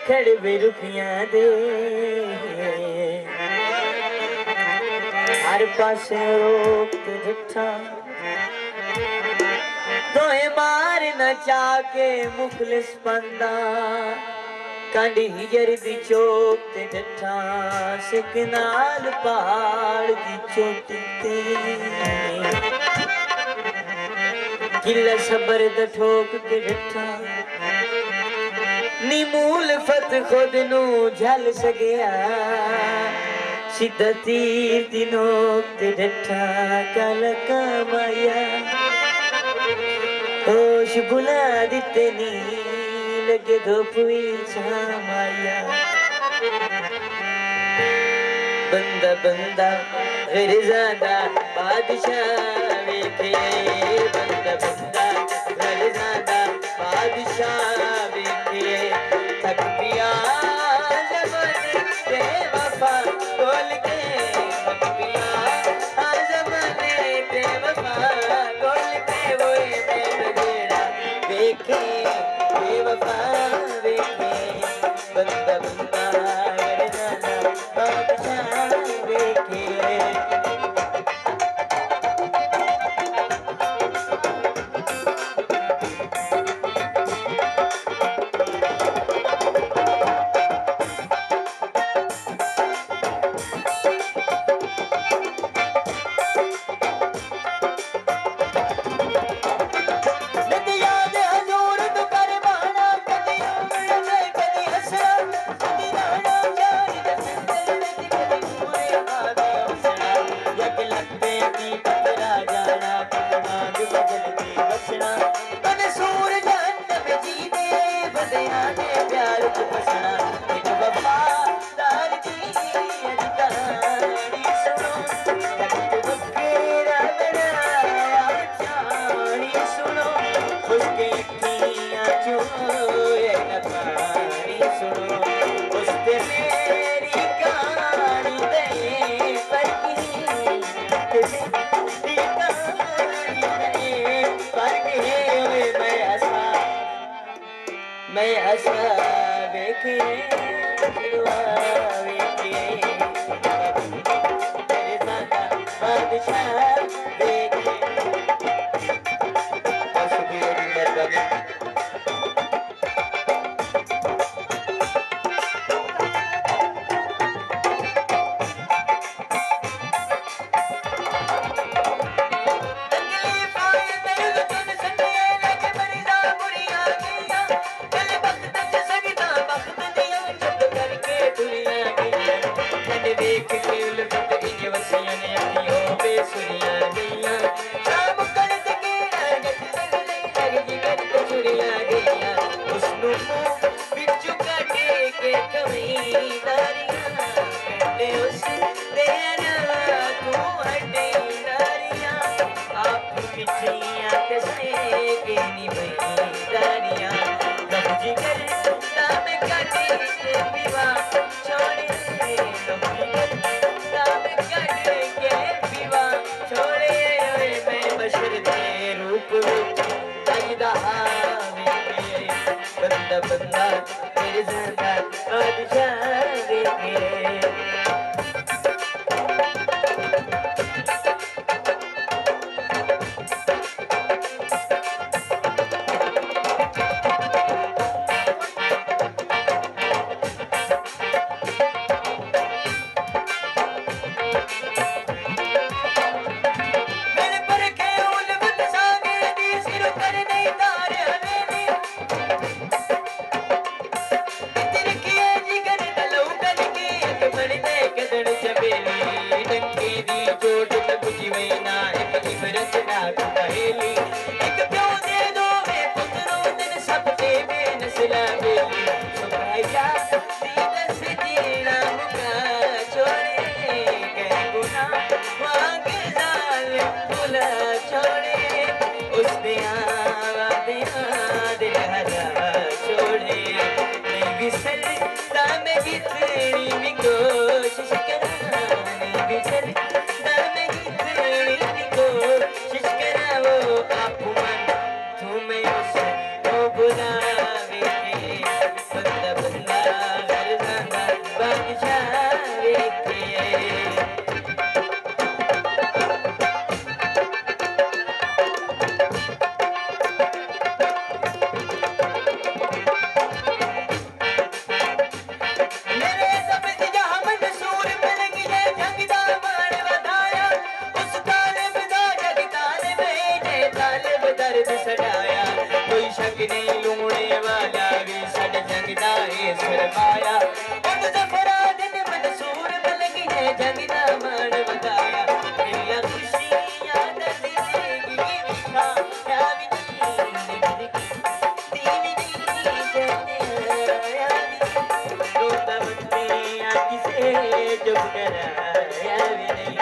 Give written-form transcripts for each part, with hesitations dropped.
खड़े रुखियां दे हर पास रोक जट्ठा तोए मार न चाके मुखलिस बंदा कंडी हिजर दी चोक ते जट्ठा सिकनाल पहाड़ दी चोटी ते किला सबर द ठोक के जट्ठा नी मूल फत खुद नू झल सगया सीधा तीर दी नोक ते जट्ठा कल कमाया होश बुला दिते नी लगे धोपुई छामाया बंदा बंदा गिरजादा बादशाह वेखे बंदा बंदा गिरजादा बादशाह वेखे थक पिया ज़माने के वफा तोल के थक पिया ज़माने के वफा तोल के वो मेरा जेड़ा वेखे बेवफा वेखे बंदा बंदा गिरजादा बादशाह वेखे मैं हंसा देखे मेरे सादा बादशाह देखे बंदा बंदा मेरे ज़िंदा बादशाह देखे तुम्हें उसे बुलावे बंदा बंदा मेरे सब्ज़ जहाँ मंसूर मिल गए जंग दा मान वधाया उस तालिब दा जग तालिब जे तालिब दर्द सड़ाया कोई शक नहीं लूणे वाला भी सड़ जंग दा है सरमाया उन ज़फ़रा दिन मंसूर मिल गए जंग दा मान वधाया मेरी खुशियाँ दर्द देगी विखा क्या भी नहीं दीवी नहीं जन्नत रोता बंदे किसे चुप कराया भी नहीं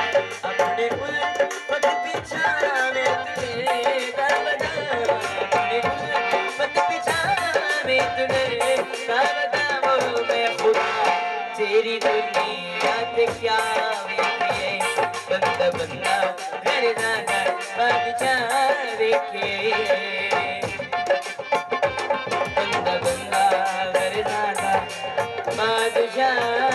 अपने उल्फत पिछावे तुझे का बता अपने उल्फत पिछावे तुझे का बता वो मैं खुदा तेरी दुनिया पे क्या वेखे बंदा बंदा घर जाना बादशाह देखे बंदा बंदा घर जाना बादशाह